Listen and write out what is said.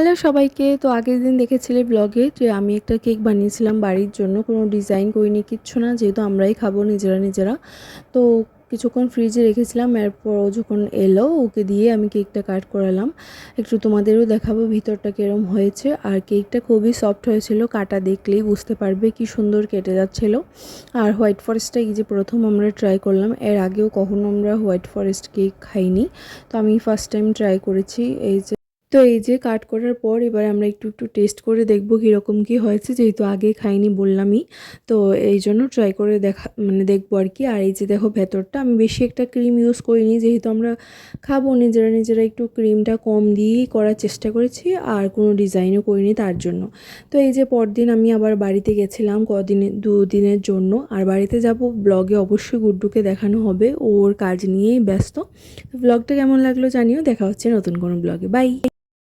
Hello সবাইকে। তো আগের দিন দেখেছিলে ব্লগে যে আমি একটা কেক বানিয়েছিলাম বাড়ির জন্য, কোনো ডিজাইন করিনি, কিচ্ছু না, যেহেতু আমরাই খাবো নিজেরা নিজেরা। তো কিছুক্ষণ ফ্রিজে রেখেছিলাম, এরপর ও যখন এলো ওকে দিয়ে আমি কেকটা কাট করালাম। একটু তোমাদেরও দেখাবো ভিতরটা কীরকম হয়েছে। আর কেকটা খুবই সফট হয়েছিল, কাটা দেখলেই বুঝতে পারবে কি সুন্দর কেটে যাচ্ছিলো। আর হোয়াইট ফরেস্টটা এই যে প্রথম আমরা ট্রাই করলাম, এর আগেও কখনো আমরা হোয়াইট ফরেস্ট কেক খাইনি, তো আমি ফার্স্ট টাইম ট্রাই করেছি। এই যে কাট করার পর এবার আমরা একটু একটু টেস্ট করে দেখব কীরকম কী হয়েছে, যেহেতু আগে খাইনি বললামই। তো এই জন্য ট্রাই করে দেখবো আর কি। আর এই যে দেখো ভেতরটা আমি বেশি একটা ক্রিম ইউজ করিনি, যেহেতু আমরা খাবো নিজেরা নিজেরা, একটু ক্রিমটা কম দিয়েই করার চেষ্টা করেছি, আর কোনো ডিজাইনও করিনি তার জন্য। তো এই যে পরদিন আমি আবার বাড়িতে গেছিলাম দুদিনের জন্য। আর বাড়িতে যাব ব্লগে অবশ্যই গুড্ডুকে দেখানো হবে, ওর কাজ নিয়েই ব্যস্ত। ব্লগটা কেমন লাগলো জানিও, দেখা হচ্ছে নতুন কোনো ব্লগে। বাই।